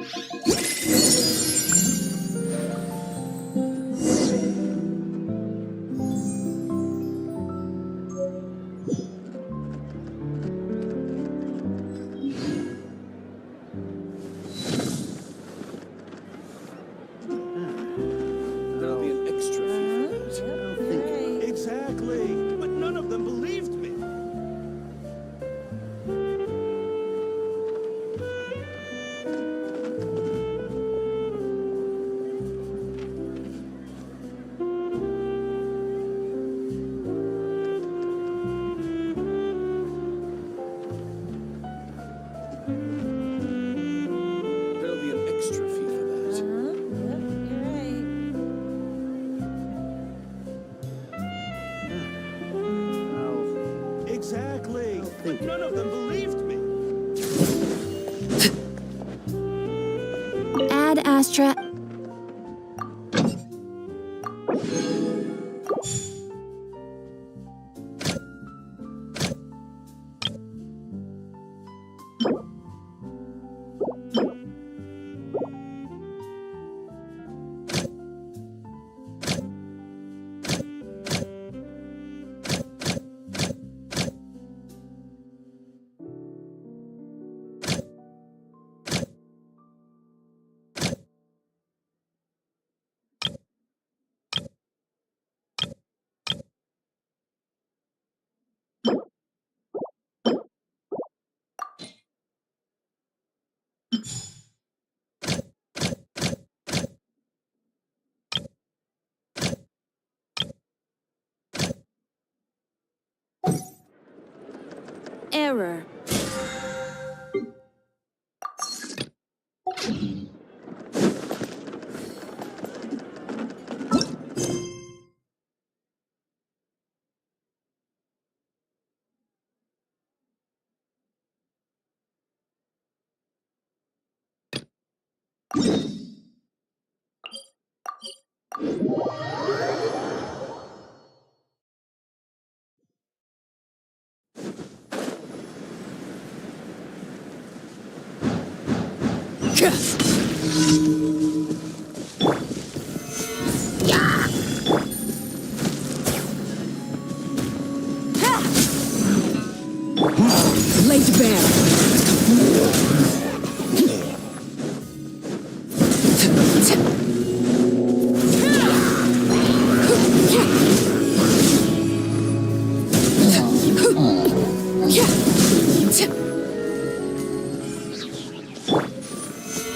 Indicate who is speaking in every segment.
Speaker 1: There'll be an extra fee for that.
Speaker 2: Exactly. But none of them believed me.
Speaker 1: There'll be an extra fee for that.
Speaker 2: Exactly. But none of them believed me.
Speaker 3: Ad Astra. Error. Laid to bear.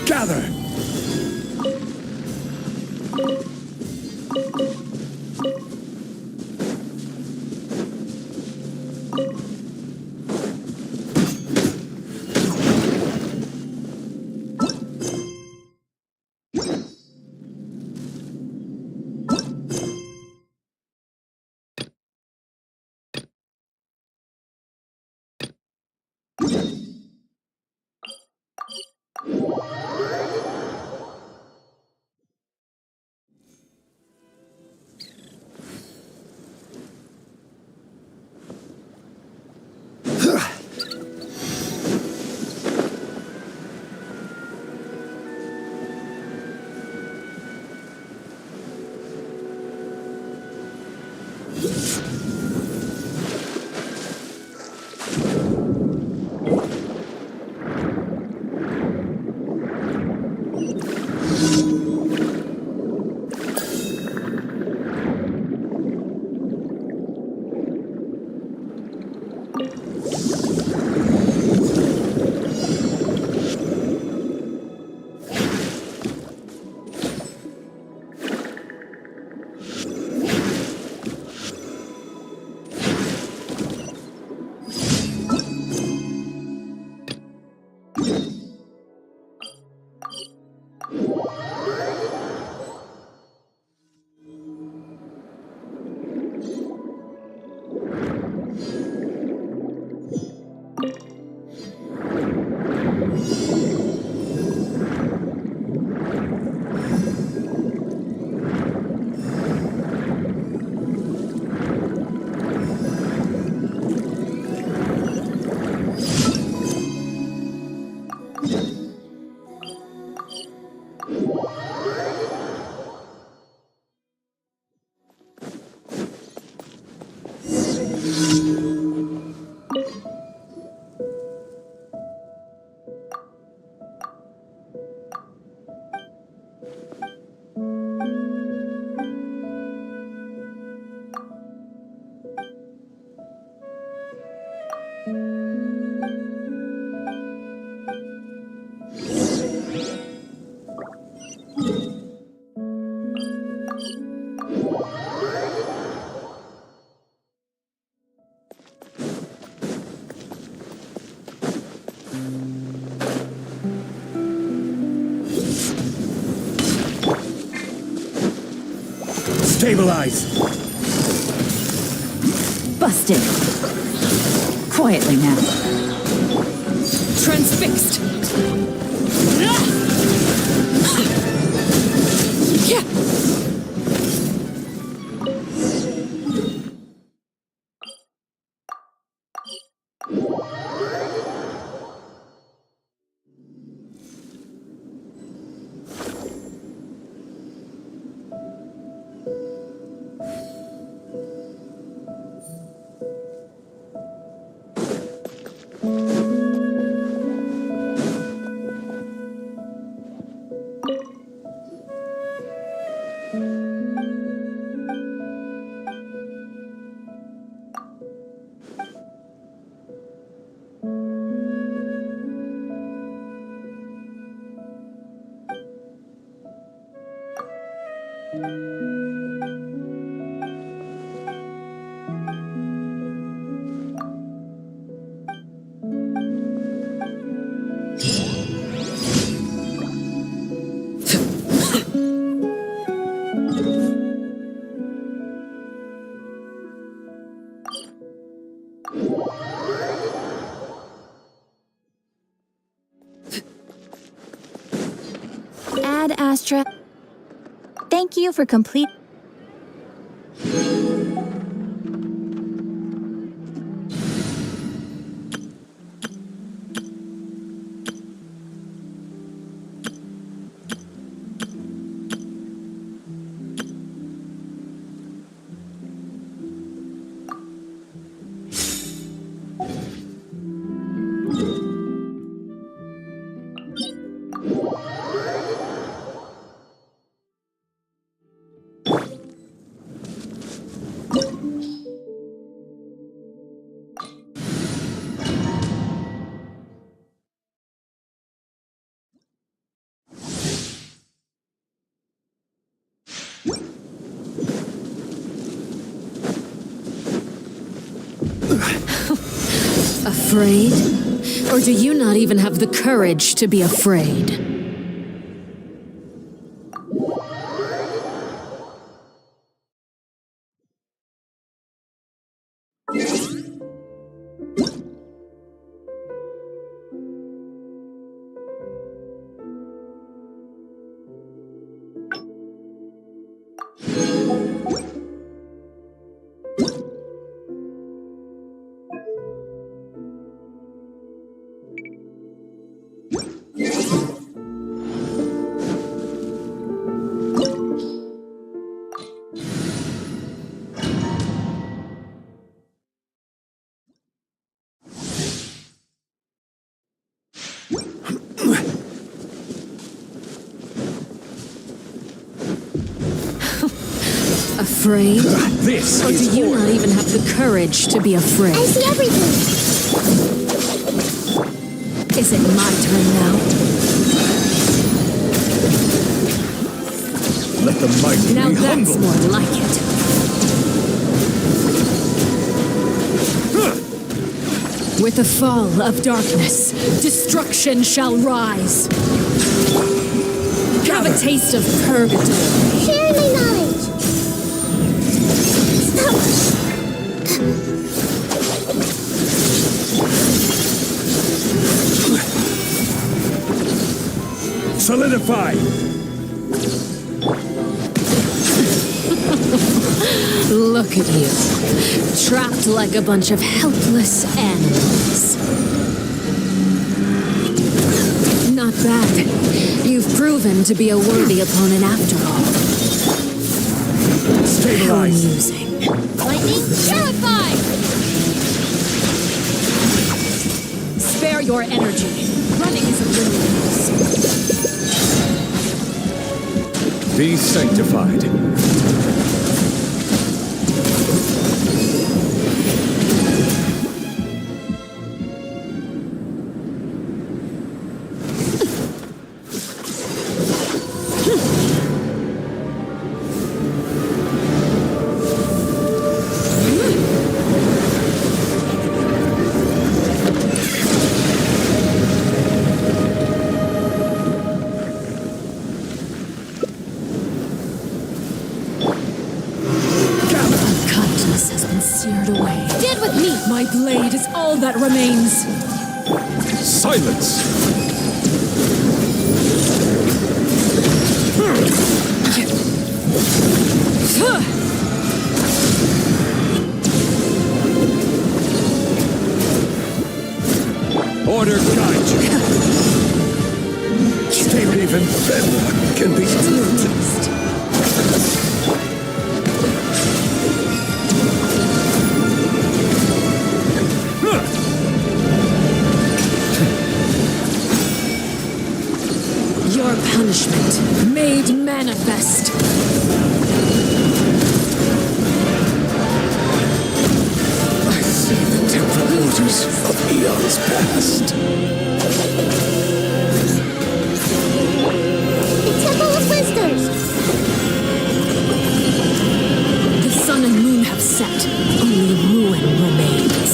Speaker 2: Gather. Stabilize!
Speaker 3: Busted. Quietly now. Transfixed. Yeah. Ad Astra. Thank you for complete. Afraid? Or do you not even have the courage to be afraid? Afraid?
Speaker 2: This
Speaker 3: Or do
Speaker 2: is
Speaker 3: you not even have the courage to be afraid?
Speaker 4: I see everything.
Speaker 3: Is it my turn now?
Speaker 2: Let the mighty
Speaker 3: Now
Speaker 2: be
Speaker 3: that's
Speaker 2: humble.
Speaker 3: more like it. With the fall of darkness, destruction shall rise. Have a taste of purgatory.
Speaker 4: Share my knowledge.
Speaker 2: Solidify!
Speaker 3: Look at you, trapped like a bunch of helpless animals. Not bad. You've proven to be a worthy opponent after all. How
Speaker 2: Stabilize!
Speaker 3: amusing. Lightning, purify! Spare your energy. Running is a little use.
Speaker 2: Be sanctified.
Speaker 3: My blade is all that remains.
Speaker 2: Silence! Order guide you. Even bedrock can be moved.
Speaker 3: Your punishment made manifest.
Speaker 2: I see the temporal waters of eons past.
Speaker 3: The sun and moon have set. Only ruin remains.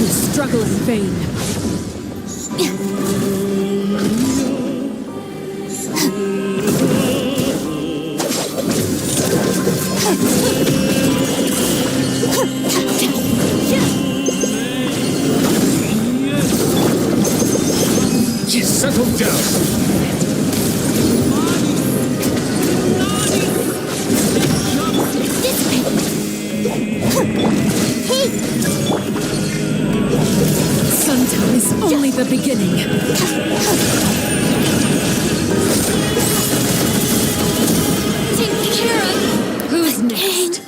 Speaker 3: You struggle in vain.
Speaker 2: Settle down.
Speaker 3: Suntown is only the beginning. Take care of... Who's next?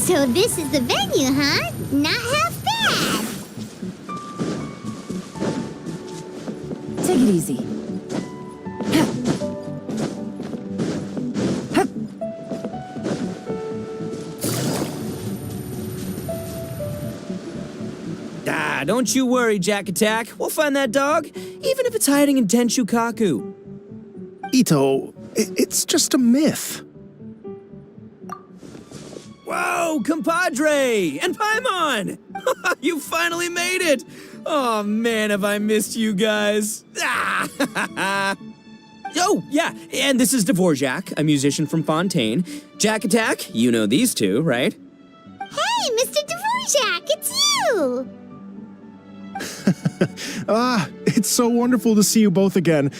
Speaker 4: So this is the venue, huh? Not half bad.
Speaker 3: Take it easy.
Speaker 5: Don't you worry, Jack Attack. We'll find that dog, even if it's hiding in Tenshukaku.
Speaker 6: Ito, it's just a myth.
Speaker 5: Whoa, compadre! And Paimon! You finally made it! Oh man, have I missed you guys. Oh, yeah, and this is Dvorak, a musician from Fontaine. Jack Attack, you know these two, right?
Speaker 4: Hey, Mr. Dvorak, it's you!
Speaker 6: It's so wonderful to see you both again.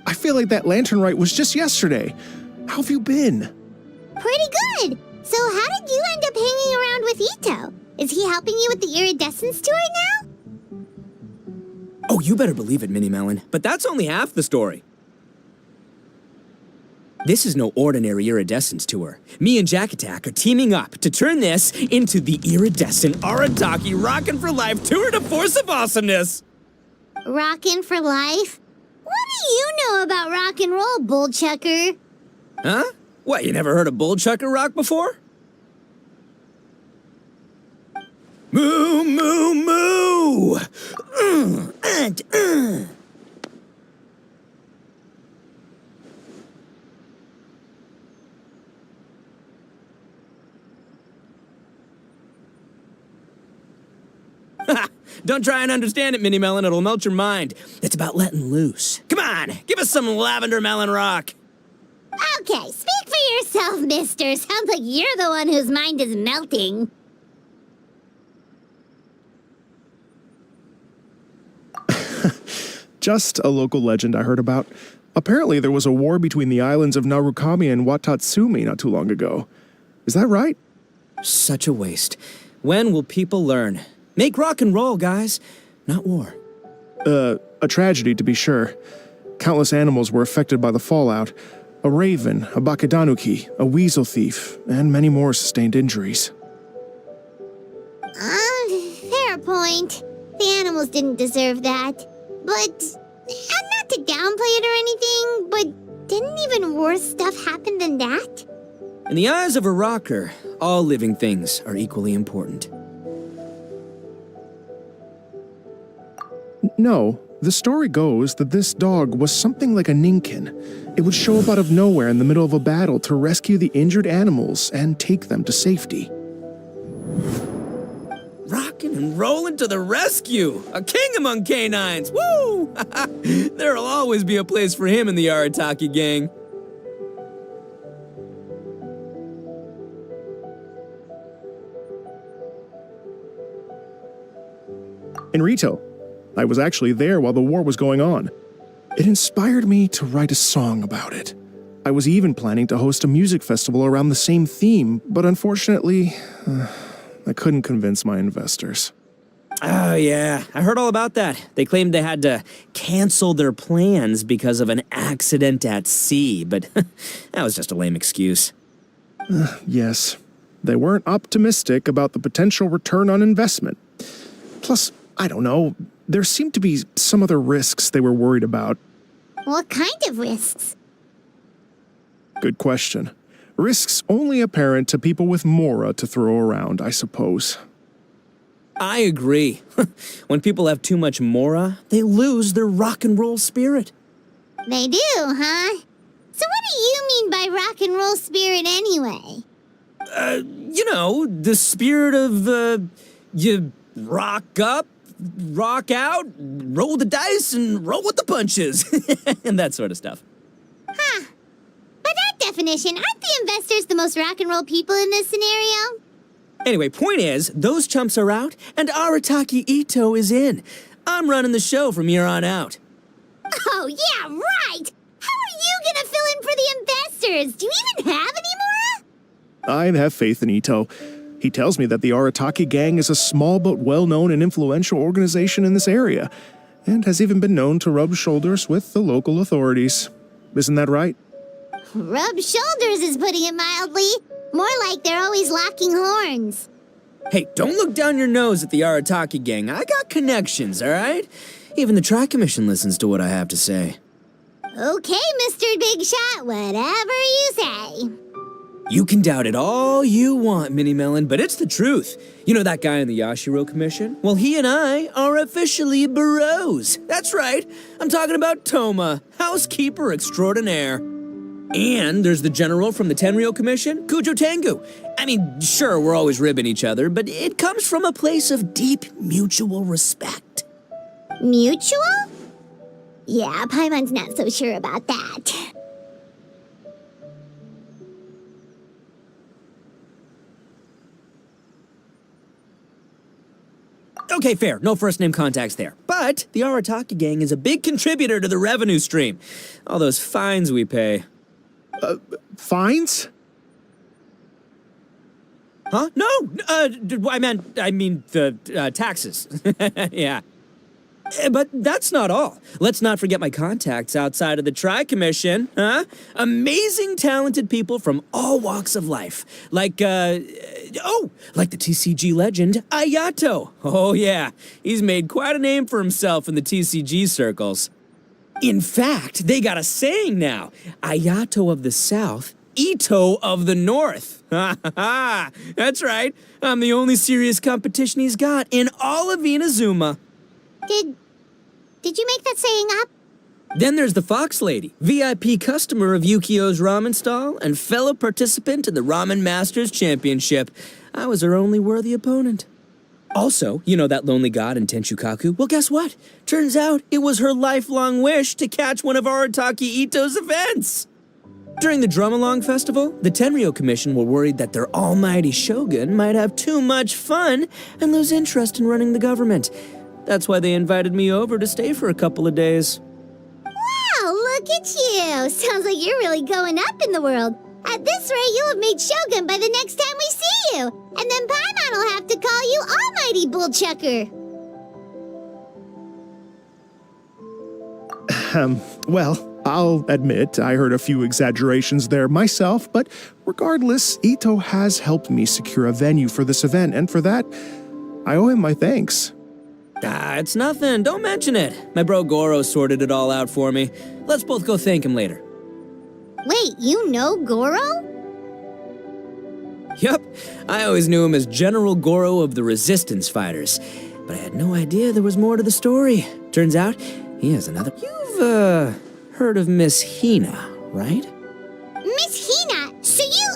Speaker 6: I feel like that lantern rite was just yesterday. How have you been?
Speaker 4: Pretty good. So how did you end up hanging around with Ito? Is he helping you with the Iridescence tour now?
Speaker 5: Oh, you better believe it, Minnie Melon. But that's only half the story. This is no ordinary Iridescence tour. Me and Jack Attack are teaming up to turn this into the Iridescent Arataki Rokin for Life Tour de Force of Awesomeness!
Speaker 4: Rockin' for life? What do you know about rock and roll, bullchucker?
Speaker 5: Huh? What, you never heard of bullchucker rock before? Moo, moo, moo! Don't try and understand it, Minnie Melon. It'll melt your mind. It's about letting loose. Come on, give us some lavender melon rock.
Speaker 4: Okay, speak for yourself, mister. Sounds like you're the one whose mind is melting.
Speaker 6: Just a local legend I heard about. Apparently there was a war between the islands of Narukami and Watatsumi not too long ago. Is that right?
Speaker 5: Such a waste. When will people learn? Make rock and roll, guys, not war.
Speaker 6: A tragedy to be sure. Countless animals were affected by the fallout. A raven, a bakedanuki, a weasel thief, and many more sustained injuries.
Speaker 4: Fair point. The animals didn't deserve that. But, and not to downplay it or anything, but didn't even worse stuff happen than that?
Speaker 5: In the eyes of a rocker, all living things are equally important.
Speaker 6: No, the story goes that this dog was something like a ninkin. It would show up out of nowhere in the middle of a battle to rescue the injured animals and take them to safety.
Speaker 5: Rockin' and rollin' to the rescue! A king among canines! Woo! There'll always be a place for him in the Arataki gang.
Speaker 6: In Rito, I was actually there while the war was going on. It inspired me to write a song about it. I was even planning to host a music festival around the same theme, but unfortunately, I couldn't convince my investors.
Speaker 5: Oh, yeah. I heard all about that. They claimed they had to cancel their plans because of an accident at sea, but that was just a lame excuse.
Speaker 6: Yes, they weren't optimistic about the potential return on investment. Plus, I don't know, there seemed to be some other risks they were worried about.
Speaker 4: What kind of risks?
Speaker 6: Good question. Risks only apparent to people with mora to throw around, I suppose.
Speaker 5: I agree. When people have too much mora, they lose their rock and roll spirit.
Speaker 4: They do, huh? So what do you mean by rock and roll spirit anyway?
Speaker 5: The spirit of, you rock up, rock out, roll the dice, and roll with the punches. And that sort of stuff.
Speaker 4: Huh. By that definition, aren't the investors the most rock and roll people in this scenario?
Speaker 5: Anyway, point is, those chumps are out, and Arataki Ito is in. I'm running the show from here on out.
Speaker 4: Oh, yeah, right! How are you gonna fill in for the investors? Do you even have any more?
Speaker 6: I have faith in Ito. He tells me that the Arataki gang is a small but well-known and influential organization in this area, and has even been known to rub shoulders with the local authorities. Isn't that right?
Speaker 4: Rub shoulders is putting it mildly. More like they're always locking horns.
Speaker 5: Hey, don't look down your nose at the Arataki gang. I got connections, all right? Even the Tri-Commission listens to what I have to say.
Speaker 4: Okay, Mr. Big Shot, whatever you say.
Speaker 5: You can doubt it all you want, Mini Melon, but it's the truth. You know that guy in the Yashiro Commission? Well, he and I are officially bros. That's right. I'm talking about Toma, housekeeper extraordinaire. And there's the general from the Tenryo Commission, Kujo Tengu. I mean, sure, we're always ribbing each other, but it comes from a place of deep mutual respect.
Speaker 4: Mutual? Yeah, Paimon's not so sure about that.
Speaker 5: Okay, fair. No first-name contacts there. But the Arataki gang is a big contributor to the revenue stream. All those fines we pay.
Speaker 6: Fines?
Speaker 5: Huh? No! I mean the taxes. Yeah. But that's not all. Let's not forget my contacts outside of the Tri-Commission, huh? Amazing, talented people from all walks of life. Like the TCG legend, Ayato. Oh yeah, he's made quite a name for himself in the TCG circles. In fact, they got a saying now. Ayato of the South, Ito of the North. Ha ha ha! That's right. I'm the only serious competition he's got in all of Inazuma.
Speaker 4: Did you make that saying up?
Speaker 5: Then there's the Fox Lady, VIP customer of Yukio's ramen stall and fellow participant in the Ramen Masters Championship. I was her only worthy opponent. Also, you know that lonely god in Tenchukaku? Well, guess what? Turns out it was her lifelong wish to catch one of Arataki Ito's events. During the Drum-Along Festival, the Tenryo Commission were worried that their almighty shogun might have too much fun and lose interest in running the government. That's why they invited me over to stay for a couple of days.
Speaker 4: Wow, look at you! Sounds like you're really going up in the world. At this rate, you'll have made Shogun by the next time we see you. And then Paimon will have to call you Almighty Bullchucker.
Speaker 6: Well, I'll admit I heard a few exaggerations there myself, but regardless, Ito has helped me secure a venue for this event, and for that, I owe him my thanks.
Speaker 5: It's nothing. Don't mention it. My bro Goro sorted it all out for me. Let's both go thank him later.
Speaker 4: Wait, you know Goro?
Speaker 5: Yup. I always knew him as General Goro of the Resistance Fighters. But I had no idea there was more to the story. Turns out, he has another... You've, heard of Miss Hina, right?
Speaker 4: Miss Hina, so you...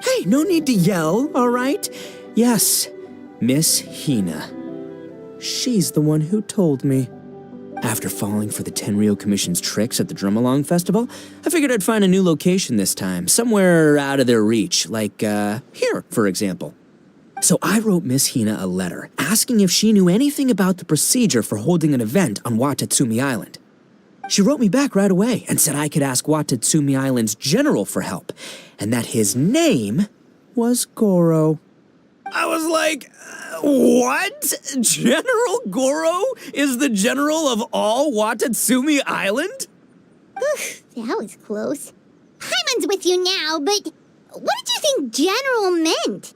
Speaker 5: Hey, no need to yell, all right? Yes, Miss Hina. She's the one who told me. After falling for the Tenryo Commission's tricks at the Drum-Along Festival, I figured I'd find a new location this time, somewhere out of their reach, like, here, for example. So I wrote Miss Hina a letter, asking if she knew anything about the procedure for holding an event on Watatsumi Island. She wrote me back right away and said I could ask Watatsumi Island's general for help, and that his name was Goro. I was like, what? General Goro is the general of all Watatsumi Island?
Speaker 4: That was close. Paimon's with you now, but what did you think general meant?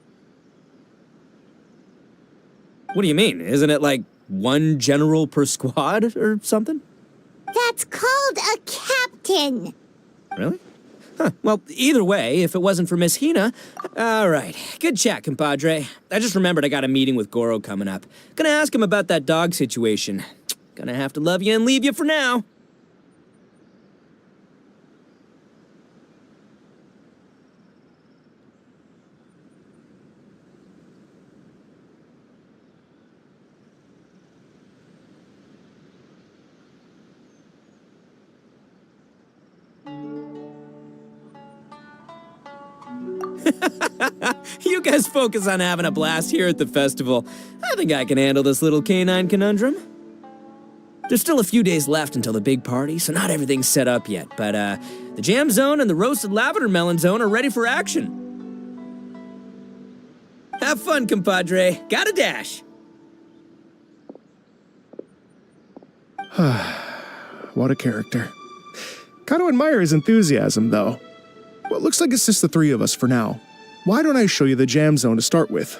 Speaker 5: What do you mean? Isn't it like one general per squad or something?
Speaker 4: That's called a captain.
Speaker 5: Really? Huh. Well, either way, if it wasn't for Miss Hina... All right. Good chat, compadre. I just remembered I got a meeting with Goro coming up. Gonna ask him about that dog situation. Gonna have to love you and leave you for now. You guys focus on having a blast here at the festival. I think I can handle this little canine conundrum. There's still a few days left until the big party, so not everything's set up yet, but the jam zone and the roasted lavender melon zone are ready for action. Have fun, compadre. Got a dash.
Speaker 6: What a character. Kind of admire his enthusiasm, though. Well, it looks like it's just the three of us for now. Why don't I show you the jam zone to start with?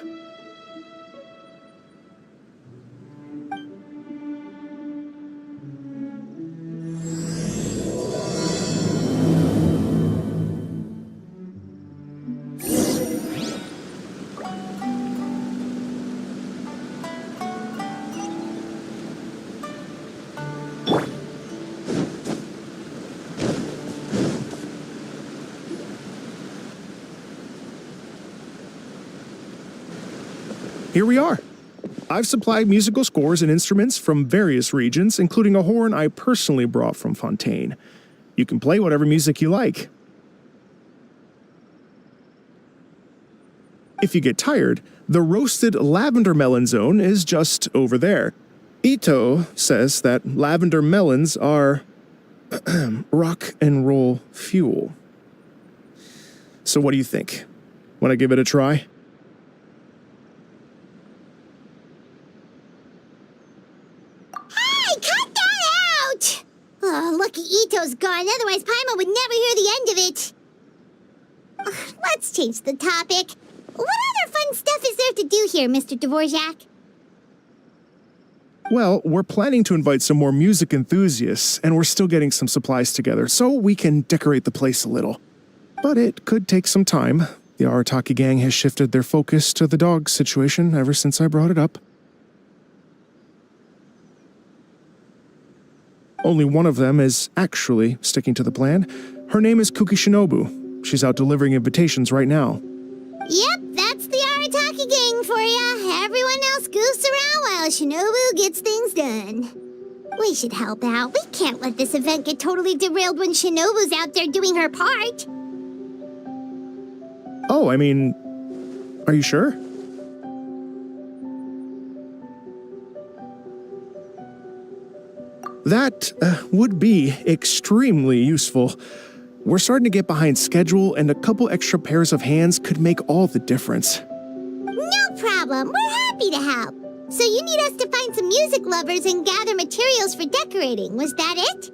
Speaker 6: Here we are. I've supplied musical scores and instruments from various regions, including a horn I personally brought from Fontaine. You can play whatever music you like. If you get tired, the roasted lavender melon zone is just over there. Ito says that lavender melons are rock and roll fuel. So what do you think? Want to give it a try?
Speaker 4: Oh, lucky Ito's gone, otherwise Paimon would never hear the end of it. Ugh, let's change the topic. What other fun stuff is there to do here, Mr. Dvorak?
Speaker 6: Well, we're planning to invite some more music enthusiasts, and we're still getting some supplies together, so we can decorate the place a little. But it could take some time. The Arataki gang has shifted their focus to the dog situation ever since I brought it up. Only one of them is actually sticking to the plan. Her name is Kuki Shinobu. She's out delivering invitations right now.
Speaker 4: Yep, that's the Arataki gang for ya. Everyone else goofs around while Shinobu gets things done. We should help out. We can't let this event get totally derailed when Shinobu's out there doing her part.
Speaker 6: Oh, I mean, are you sure? That would be extremely useful. We're starting to get behind schedule, and a couple extra pairs of hands could make all the difference.
Speaker 4: No problem. We're happy to help. So you need us to find some music lovers and gather materials for decorating. Was that it?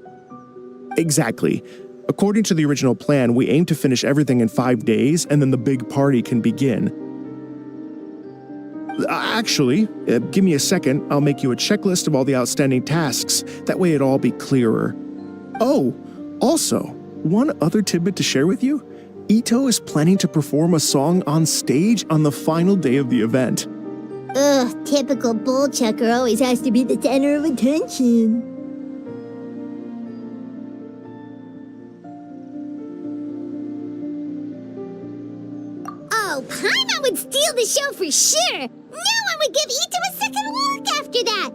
Speaker 6: Exactly. According to the original plan, we aim to finish everything in 5 days, and then the big party can begin. Actually, give me a second. I'll make you a checklist of all the outstanding tasks. That way it'll all be clearer. Oh, also, one other tidbit to share with you. Ito is planning to perform a song on stage on the final day of the event.
Speaker 4: Ugh, typical bullchucker always has to be the center of attention. Oh, Paimon would steal the show for sure. No one would give Ito a second look after that.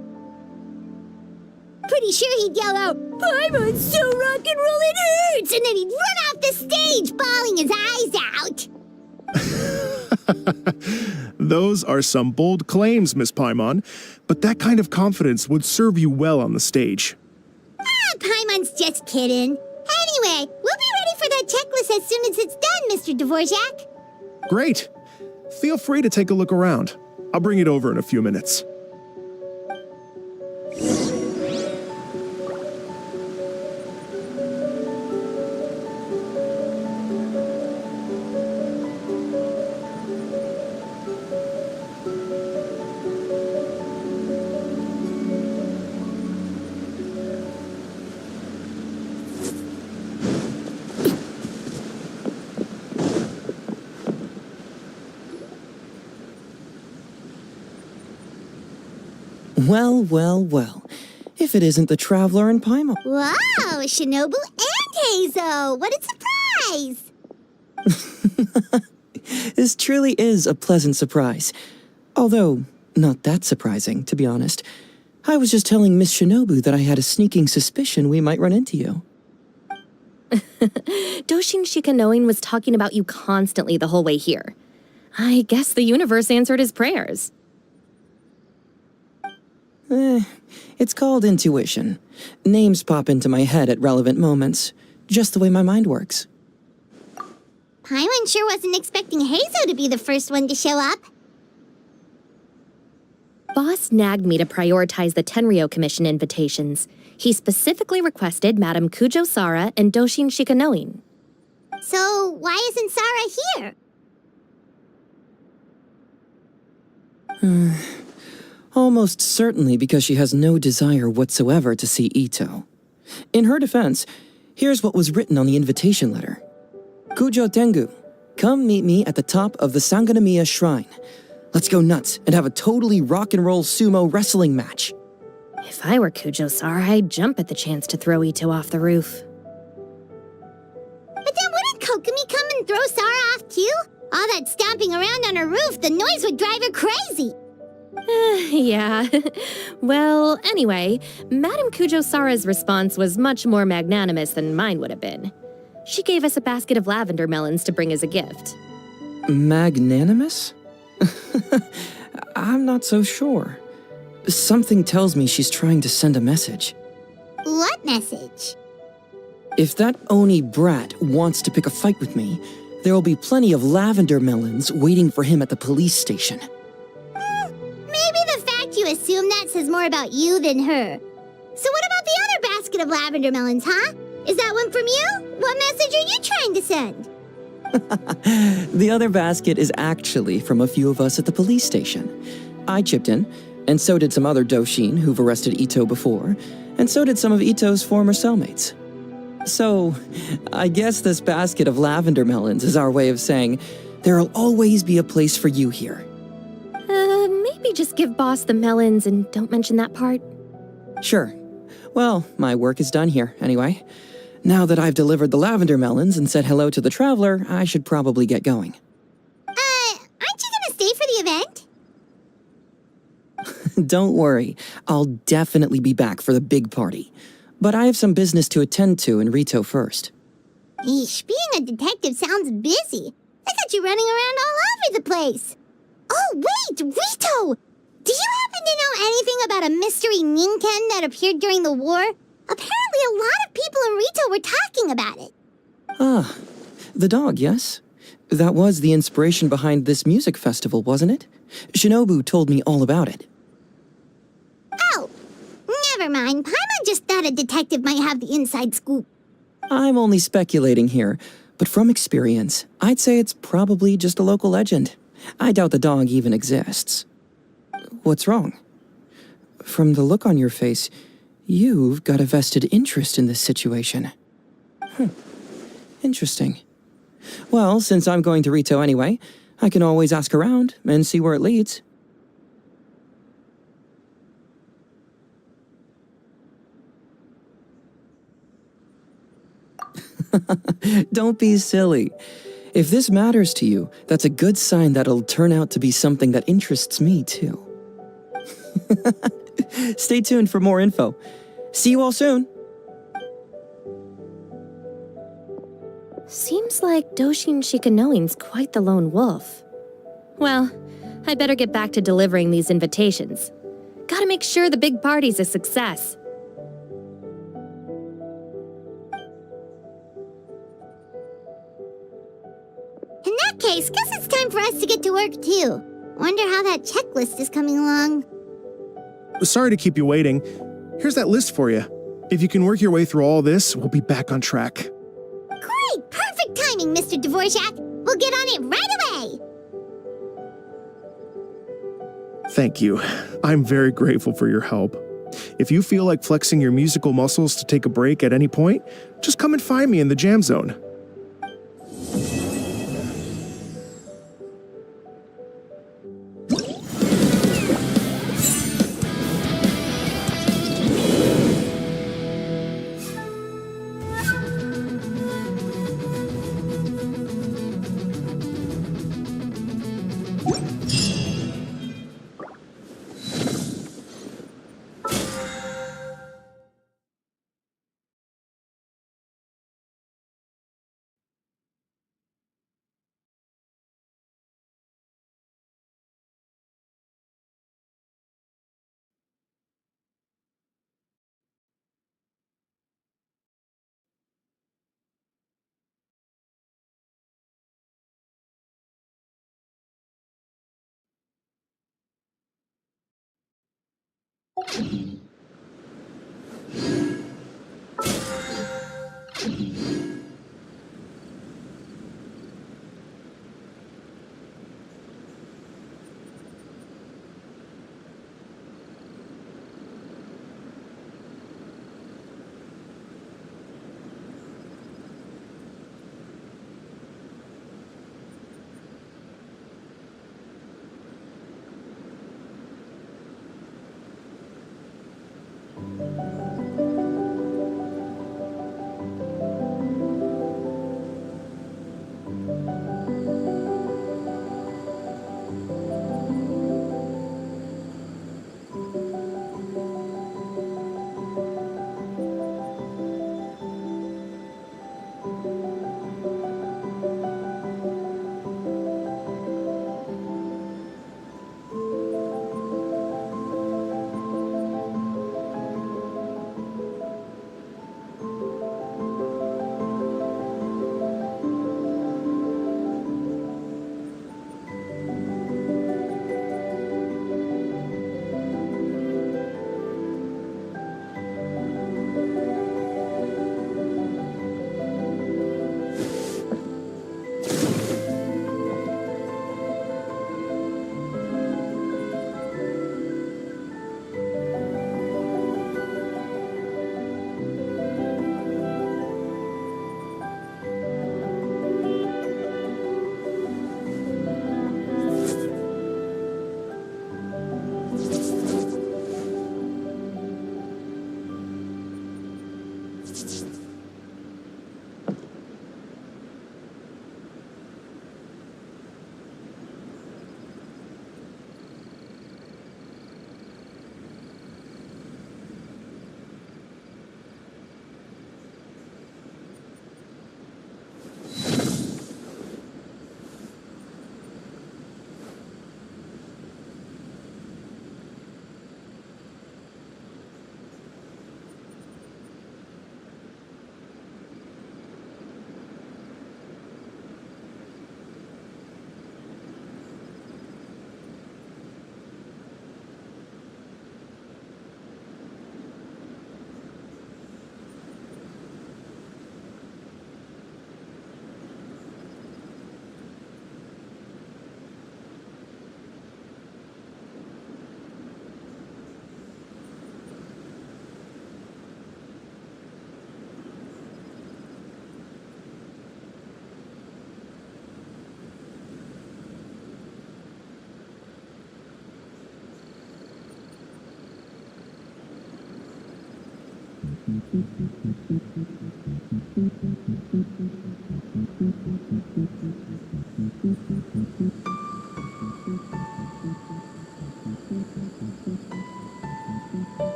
Speaker 4: Pretty sure he'd yell out, "Paimon's so rock and roll it hurts!" And then he'd run off the stage, bawling his eyes out.
Speaker 6: Those are some bold claims, Miss Paimon, but that kind of confidence would serve you well on the stage.
Speaker 4: Paimon's just kidding. Anyway, we'll be ready for that checklist as soon as it's done, Mr. Dvorak.
Speaker 6: Great. Feel free to take a look around. I'll bring it over in a few minutes.
Speaker 5: Well, well, well. If it isn't the Traveler and Paimon.
Speaker 4: Wow, Shinobu and Heizo! What a surprise!
Speaker 5: This truly is a pleasant surprise. Although, not that surprising, to be honest. I was just telling Miss Shinobu that I had a sneaking suspicion we might run into you.
Speaker 3: Doshin Shikanoin was talking about you constantly the whole way here. I guess the universe answered his prayers.
Speaker 5: It's called intuition. Names pop into my head at relevant moments, just the way my mind works.
Speaker 4: Paimon sure wasn't expecting Heizo to be the first one to show up.
Speaker 3: Boss nagged me to prioritize the Tenryou Commission invitations. He specifically requested Madame Kujo Sara and Doshin Shikanoin.
Speaker 4: So why isn't Sarah here?
Speaker 7: Almost certainly because she has no desire whatsoever to see Ito. In her defense, here's what was written on the invitation letter. Kujo Tengu, come meet me at the top of the Sanganamiya Shrine. Let's go nuts and have a totally rock and roll sumo wrestling match.
Speaker 3: If I were Kujo-Sara, I'd jump at the chance to throw Ito off the roof.
Speaker 4: But then wouldn't Kokomi come and throw Sarah off too? All that stomping around on her roof, the noise would drive her crazy.
Speaker 3: Yeah. Well, anyway, Madame Kujo-Sara's response was much more magnanimous than mine would have been. She gave us a basket of lavender melons to bring as a gift.
Speaker 7: Magnanimous? I'm not so sure. Something tells me she's trying to send a message.
Speaker 4: What message?
Speaker 7: If that Oni brat wants to pick a fight with me, there will be plenty of lavender melons waiting for him at the police station.
Speaker 4: Maybe the fact you assume that says more about you than her. So what about the other basket of lavender melons, huh? Is that one from you? What message are you trying to send?
Speaker 7: The other basket is actually from a few of us at the police station. I chipped in, and so did some other Doshin who've arrested Ito before, and so did some of Ito's former cellmates. So, I guess this basket of lavender melons is our way of saying, there'll always be a place for you here.
Speaker 3: Maybe just give Boss the melons and don't mention that part.
Speaker 7: Sure. Well, my work is done here, anyway. Now that I've delivered the lavender melons and said hello to the traveler, I should probably get going.
Speaker 4: Aren't you gonna stay for the event?
Speaker 7: Don't worry, I'll definitely be back for the big party. But I have some business to attend to in Rito first.
Speaker 4: Eesh, being a detective sounds busy. I got you running around all over the place. Oh, wait, Rito! Do you happen to know anything about a mystery Ninken that appeared during the war? Apparently a lot of people in Rito were talking about it.
Speaker 7: Ah, the dog, yes? That was the inspiration behind this music festival, wasn't it? Shinobu told me all about it.
Speaker 4: Oh, never mind. Paimon just thought a detective might have the inside scoop.
Speaker 7: I'm only speculating here, but from experience, I'd say it's probably just a local legend. I doubt the dog even exists. What's wrong? From the look on your face, you've got a vested interest in this situation. Interesting. Well, since I'm going to Rito anyway, I can always ask around and see where it leads. Don't be silly. If this matters to you, that's a good sign that it'll turn out to be something that interests me too. Stay tuned for more info. See you all soon.
Speaker 3: Seems like Doshin Shikanoin's quite the lone wolf. Well, I better get back to delivering these invitations. Gotta make sure the big party's a success.
Speaker 4: In that case, guess it's time for us to get to work too. Wonder how that checklist is coming along.
Speaker 6: Sorry to keep you waiting. Here's that list for you. If you can work your way through all this, we'll be back on track.
Speaker 4: Great! Perfect timing, Mr. Dvorak! We'll get on it right away!
Speaker 6: Thank you. I'm very grateful for your help. If you feel like flexing your musical muscles to take a break at any point, just come and find me in the jam zone.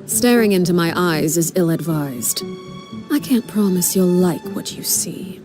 Speaker 8: Staring into my eyes is ill-advised. I can't promise you'll like what you see.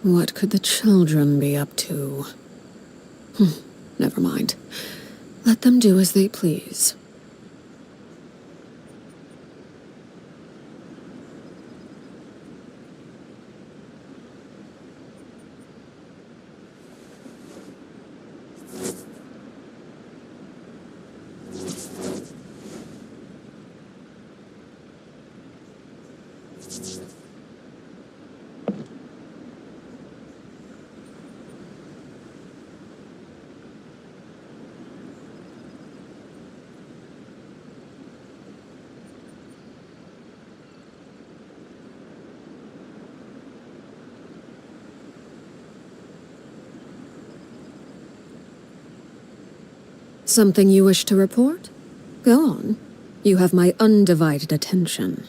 Speaker 8: What could the children be up to? Never mind. Let them do as they please. Something you wish to report? Go on. You have my undivided attention.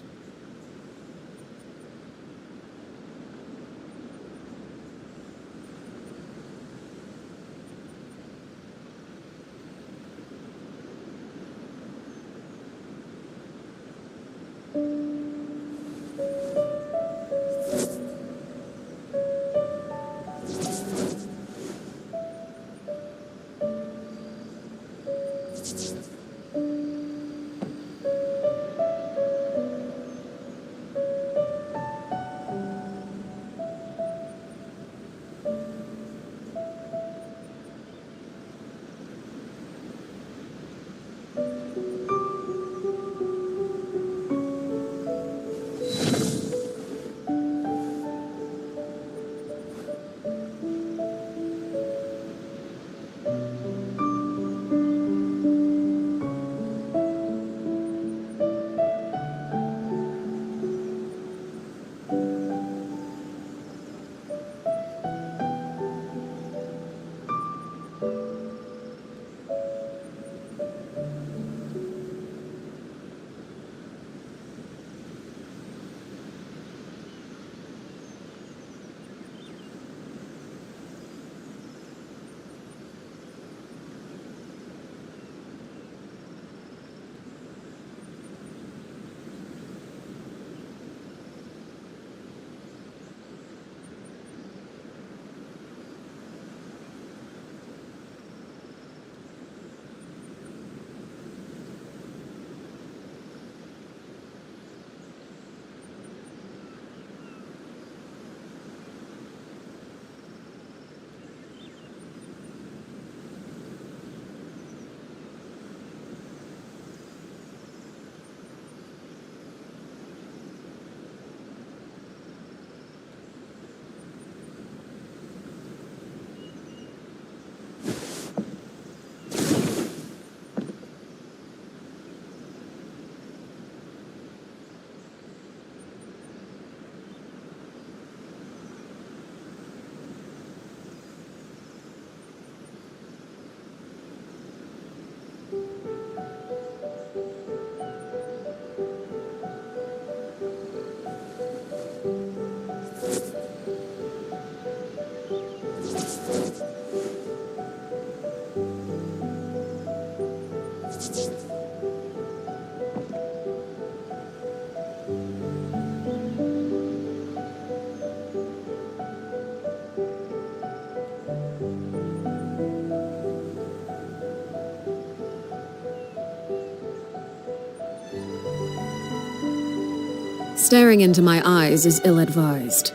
Speaker 8: Staring into my eyes is ill-advised.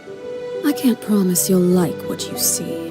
Speaker 8: I can't promise you'll like what you see.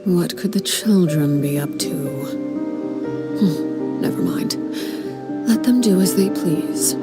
Speaker 8: What could the children be up to? Never mind. Let them do as they please.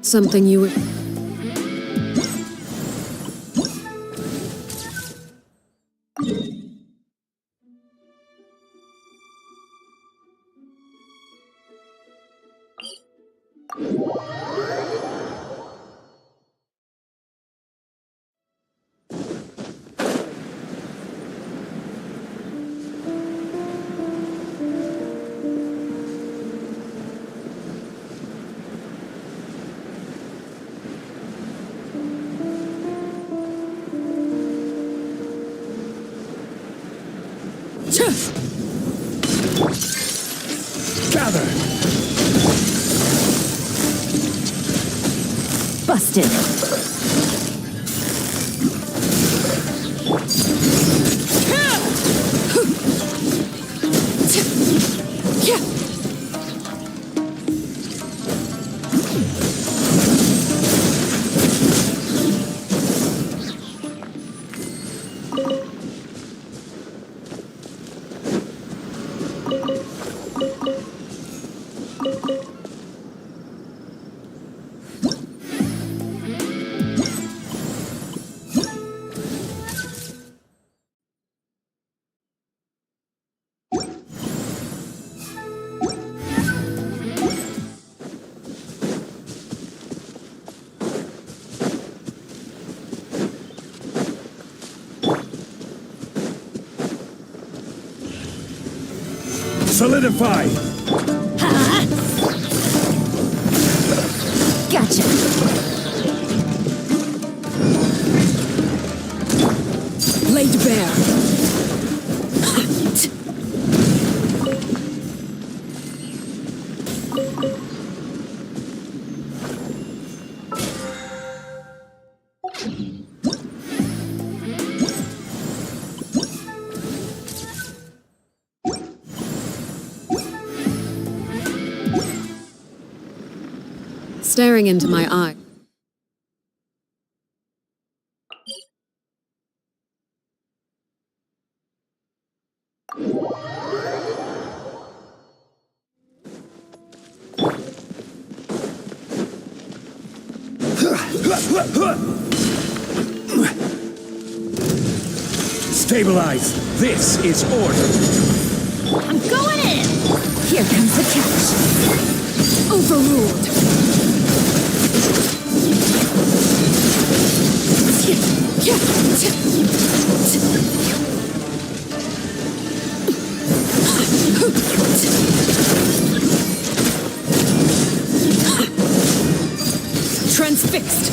Speaker 8: Something you would...
Speaker 2: Gather!
Speaker 3: Busted.
Speaker 2: Solidify!
Speaker 3: Gotcha.
Speaker 8: Laid bare. Staring into my eye.
Speaker 2: Stabilize! This is order!
Speaker 3: I'm going in! Here comes the catch.
Speaker 8: Overruled. Transfixed.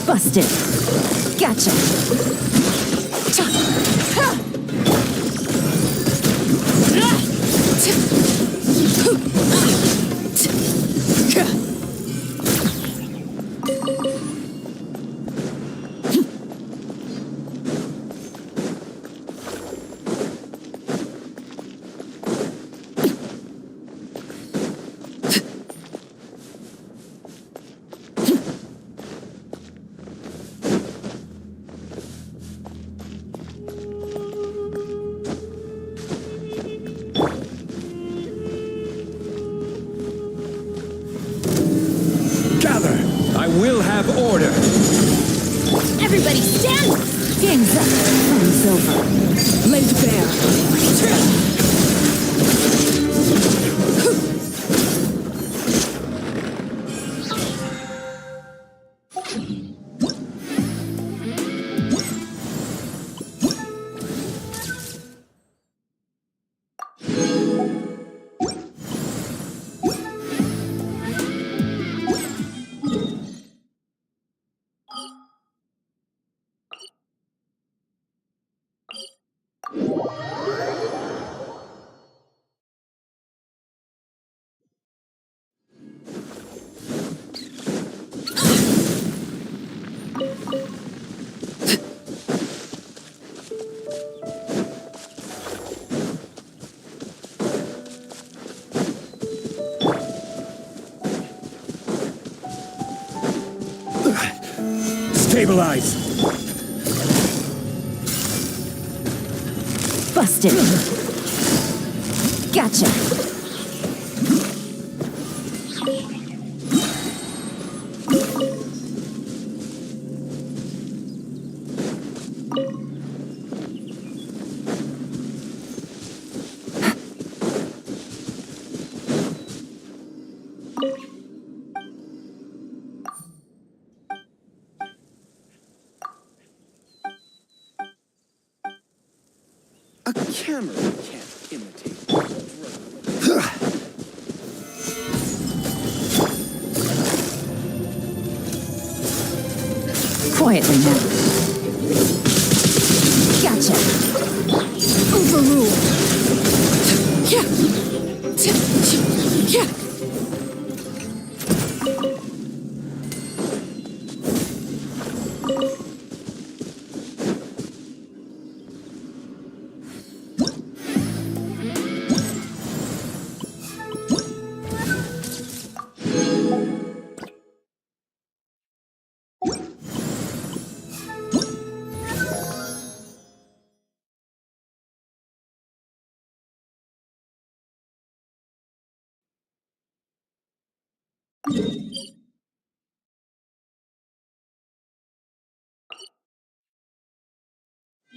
Speaker 3: Busted. Gotcha.
Speaker 2: I will have order!
Speaker 3: Everybody stand! Game's up. Fun's over.
Speaker 8: Laid bare.
Speaker 2: Stabilize!
Speaker 9: Busted. Gotcha.
Speaker 1: A camera can't imitate.
Speaker 9: Quietly now. Gotcha. Overruled. Yeah. Yeah.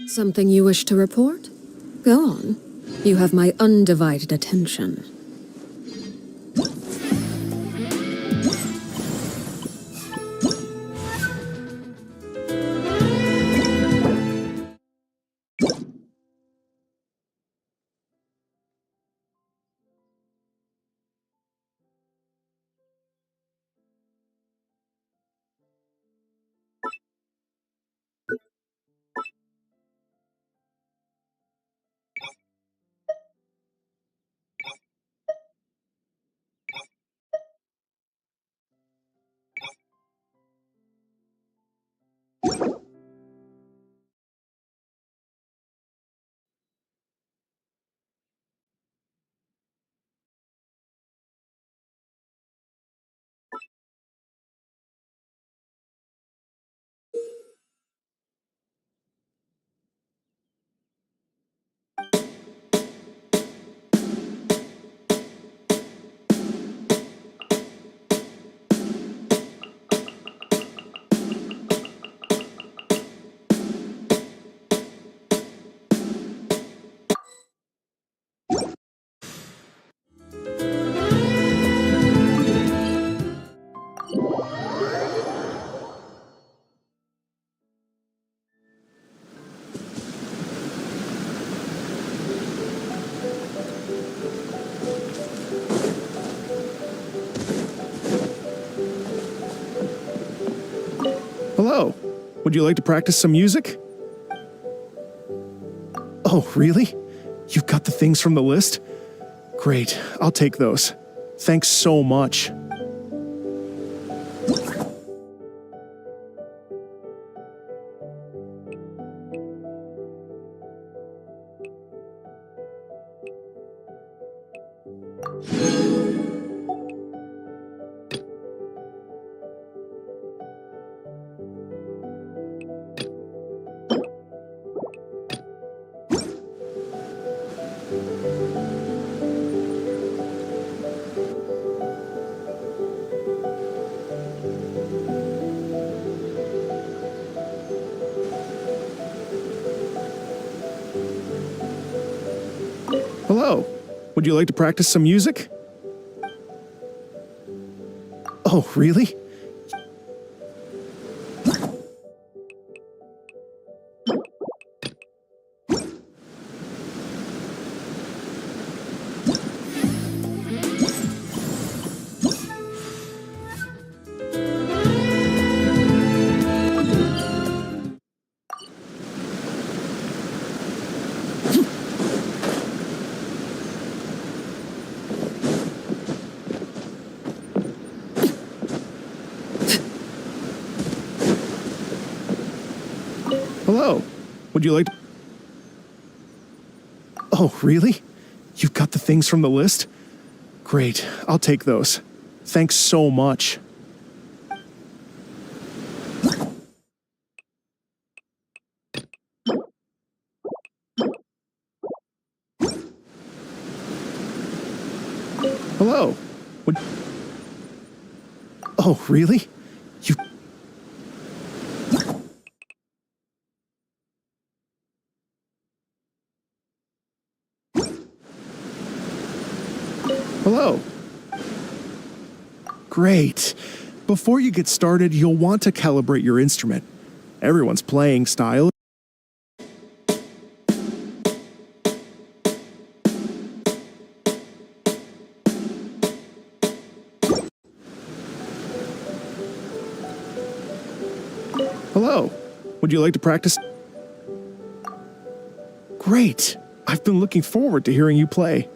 Speaker 8: Something you wish to report? Go on. You have my undivided attention.
Speaker 6: Hello. Would you like to practice some music? Oh, really? You've got the things from the list? Great, I'll take those. Thanks so much. Hello. Would you like to practice some music? Oh, really? Hello. Would you like to... Oh, really? You've got the things from the list? Great, I'll take those. Thanks so much. Hello. Would... Oh, really? You... Hello. Great. Before you get started, you'll want to calibrate your instrument. Everyone's playing style. Hello. Would you like to practice? Great. I've been looking forward to hearing you play.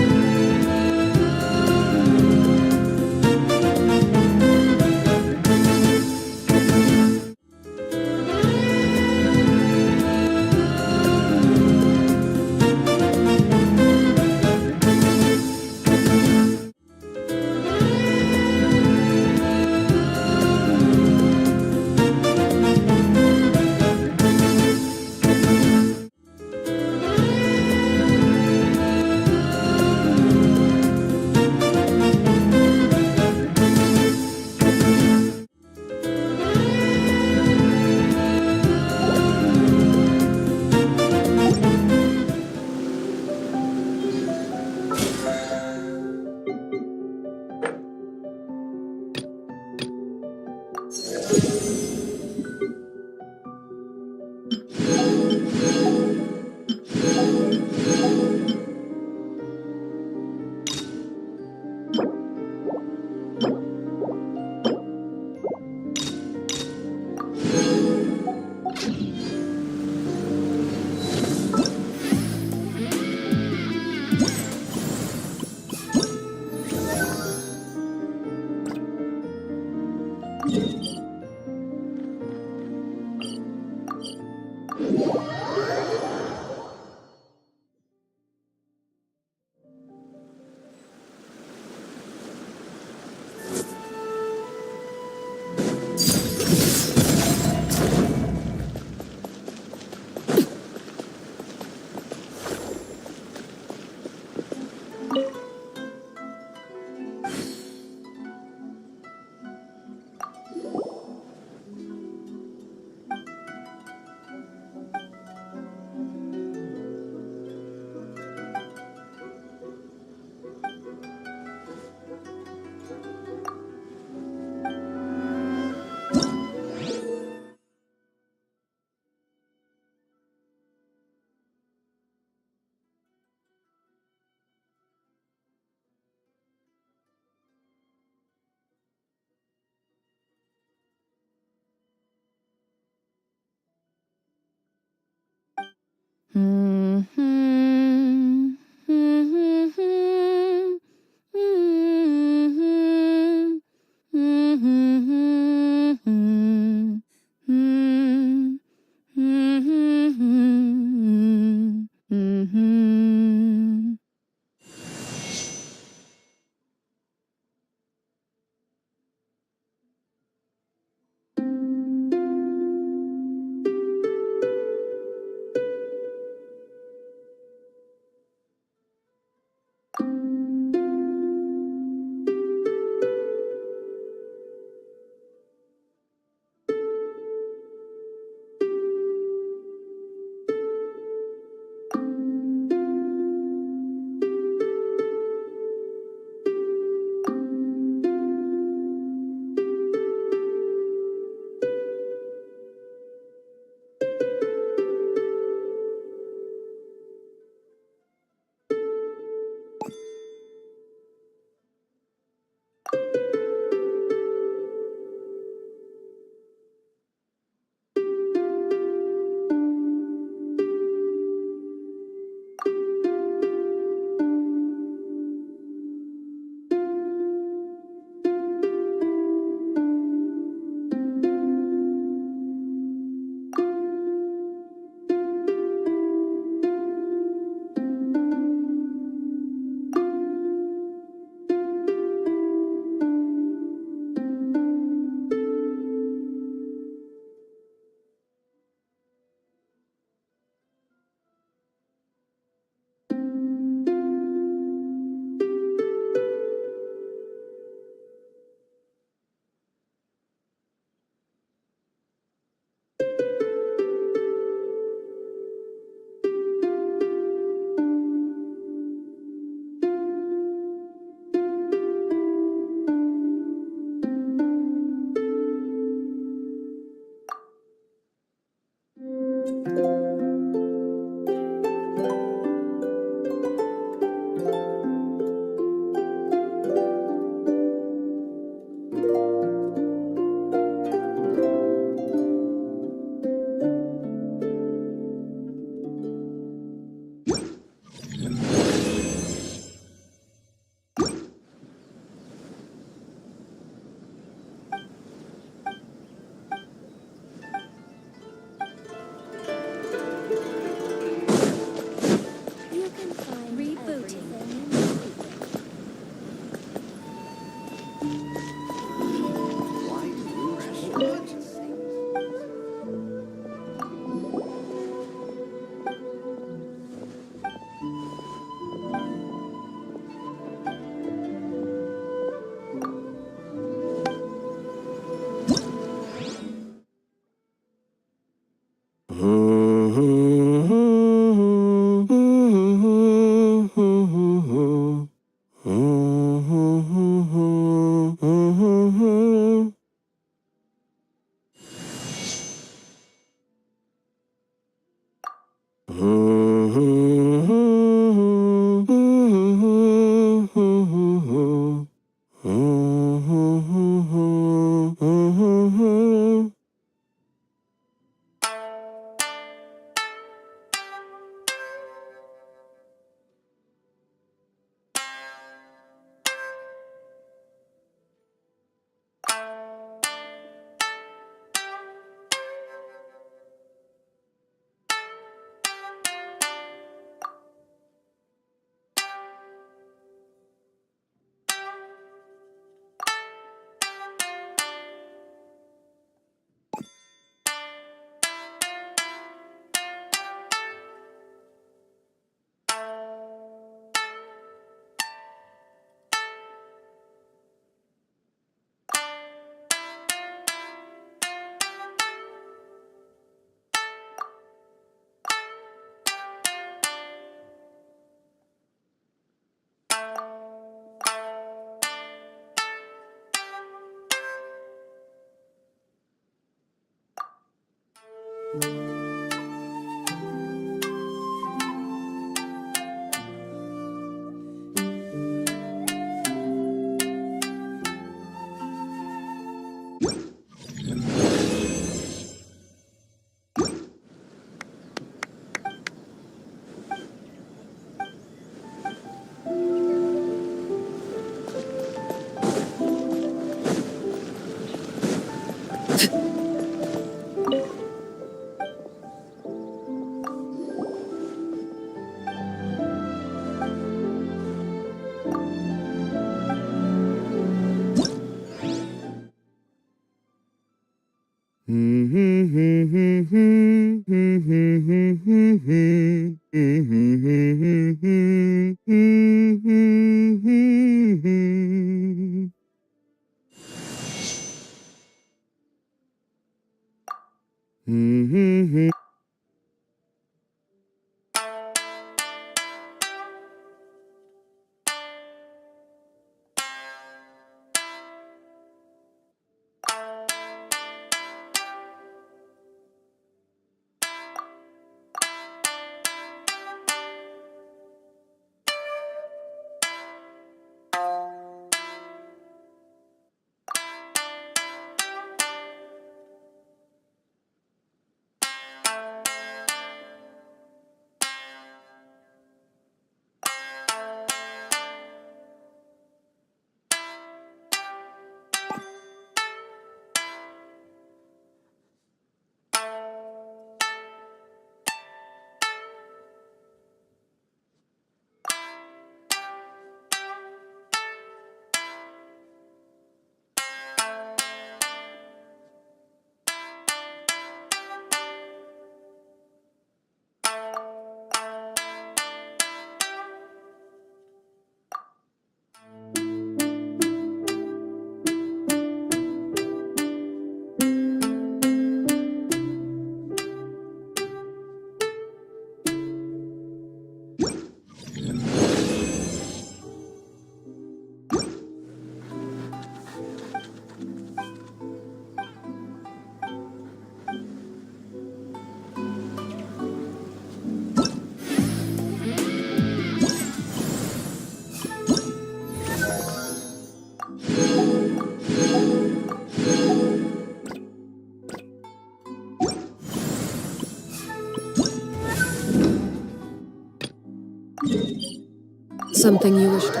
Speaker 8: Something you wish to...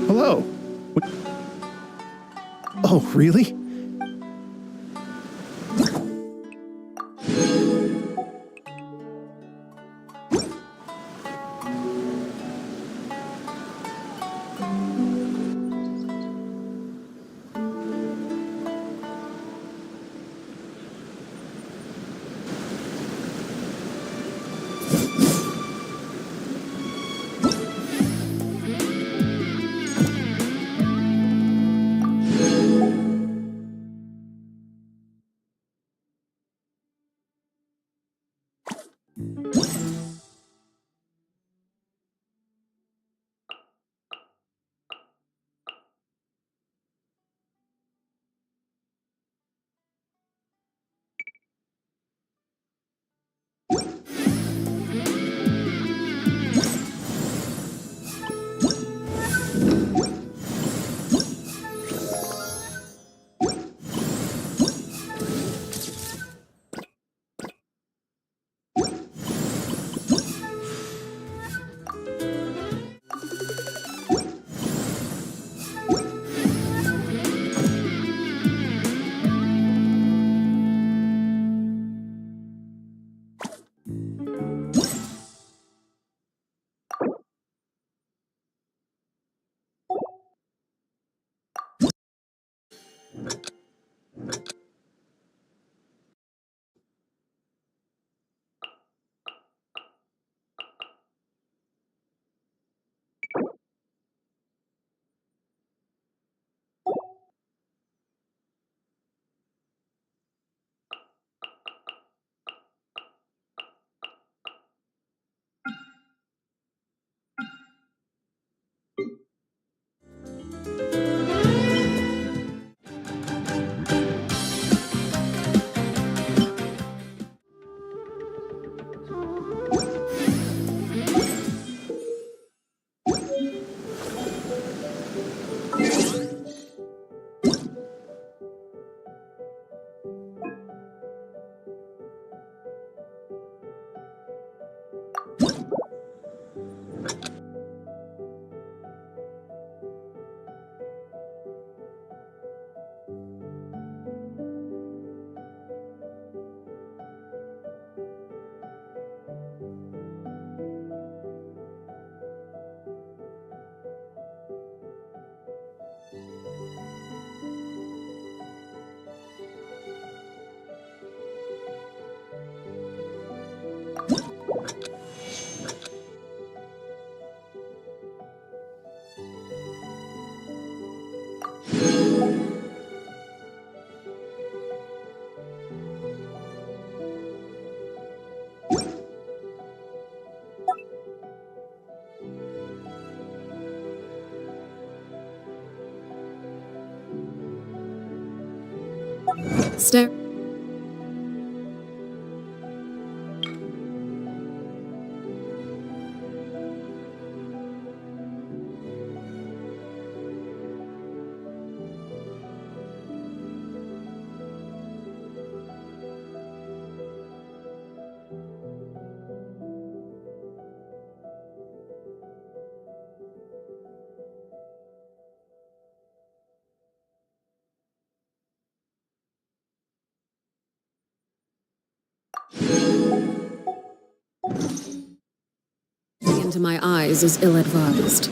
Speaker 6: Hello. Oh, really?
Speaker 8: Stare. Into my eyes is ill-advised.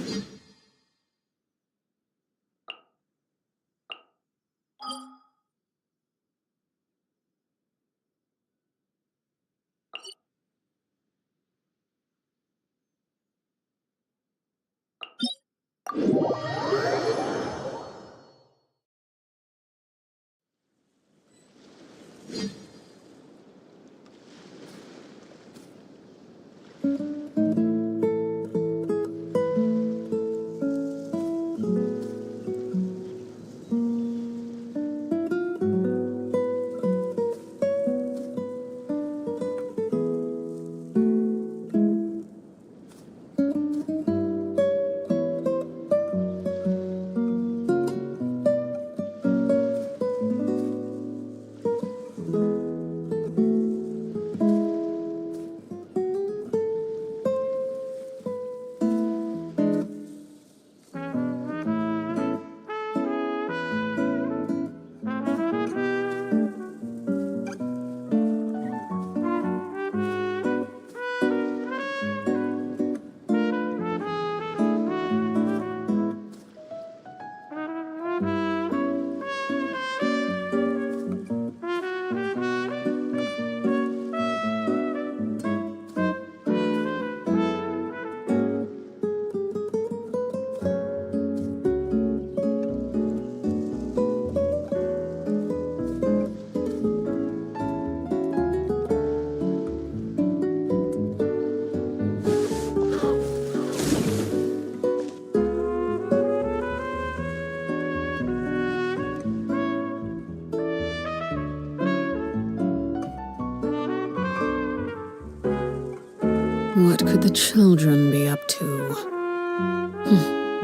Speaker 8: What could the children be up to?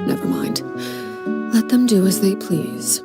Speaker 8: Never mind. Let them do as they please.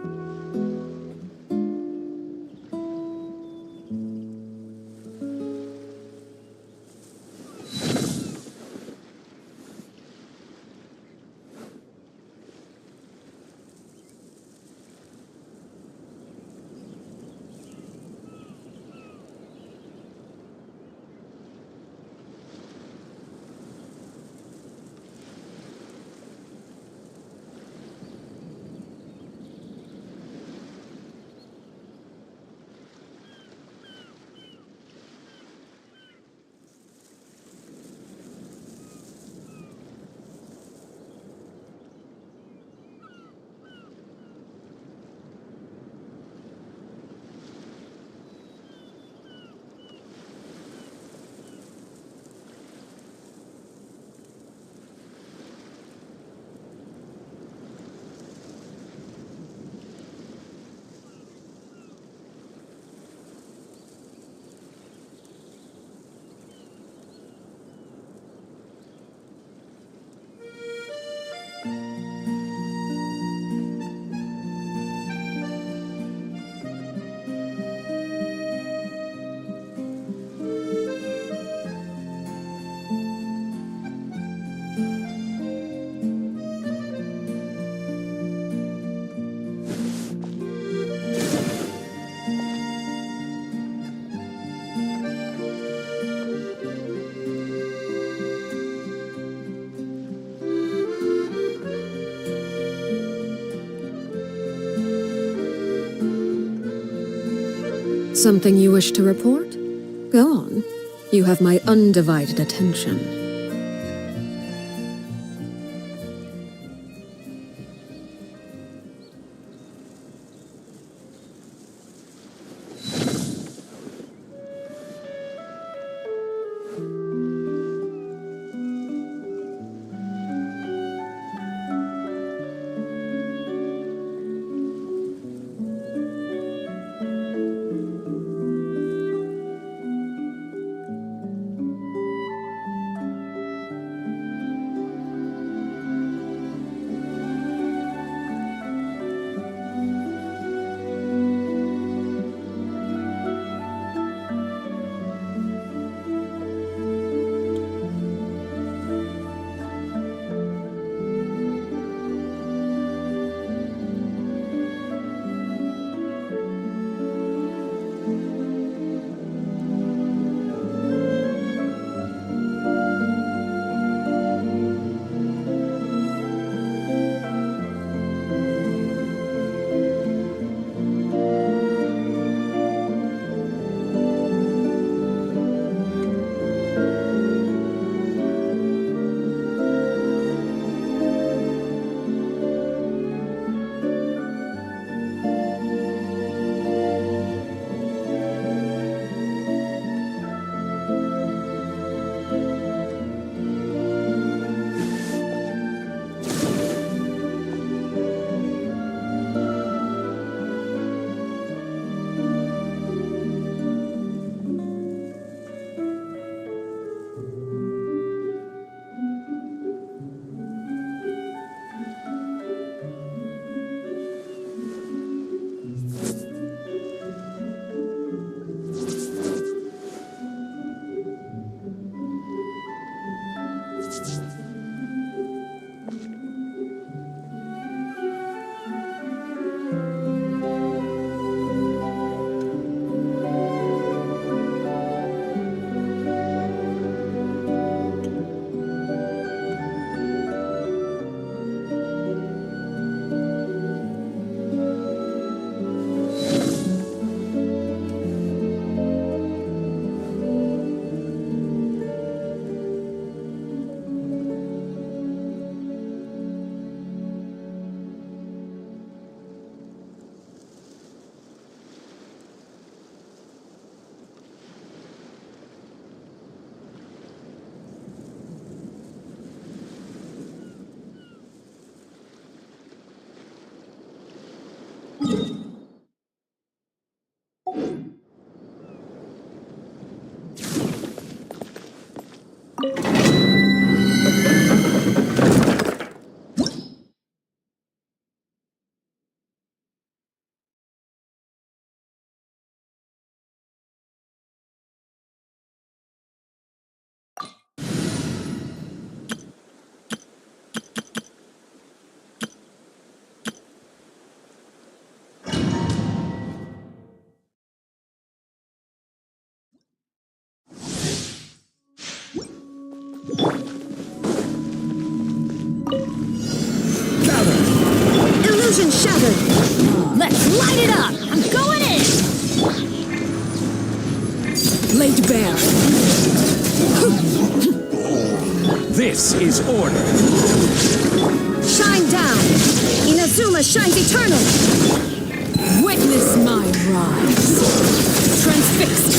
Speaker 8: Something you wish to report? Go on. You have my undivided attention.
Speaker 9: Illusion shattered! Let's light it up! I'm going in! Laid bare.
Speaker 2: This is order.
Speaker 9: Shine down! Inazuma shines eternal! Witness my rise! Transfixed!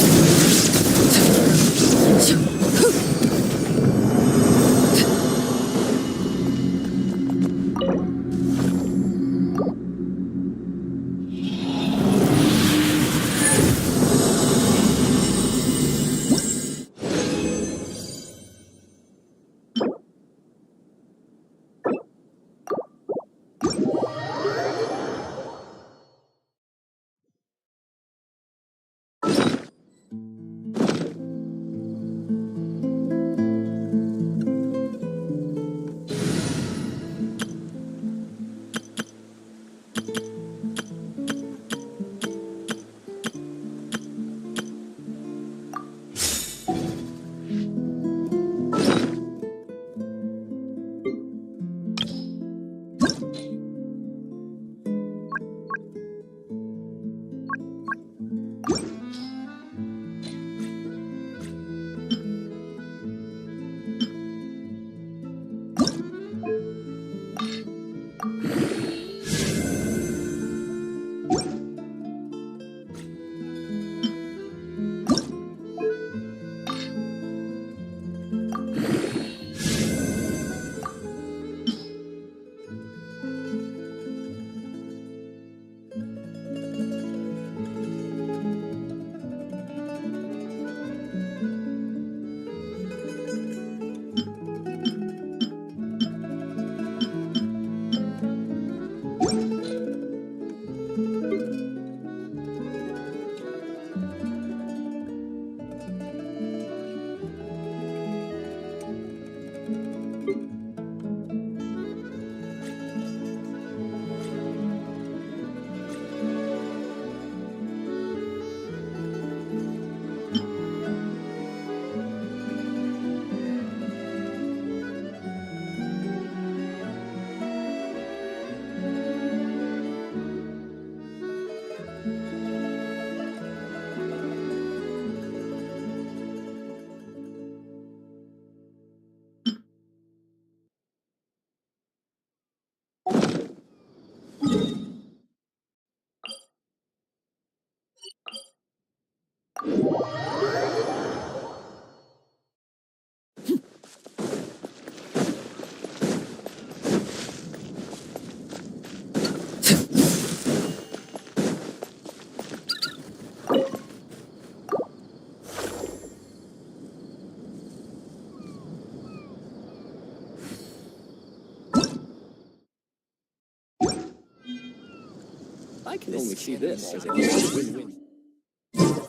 Speaker 2: I can only see this as a win-win.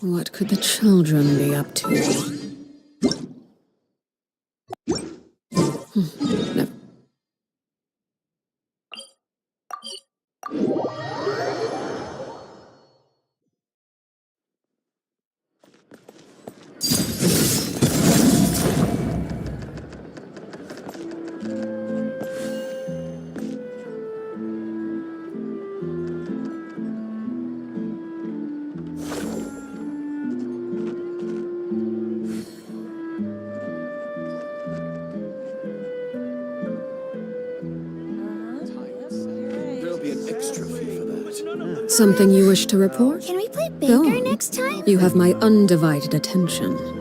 Speaker 8: What could the children be up to? Never.
Speaker 1: There'll be an extra fee for that.
Speaker 8: Something you wish to report?
Speaker 4: Can we play
Speaker 8: Go
Speaker 4: bigger
Speaker 8: on.
Speaker 4: next time?
Speaker 8: You have my undivided attention.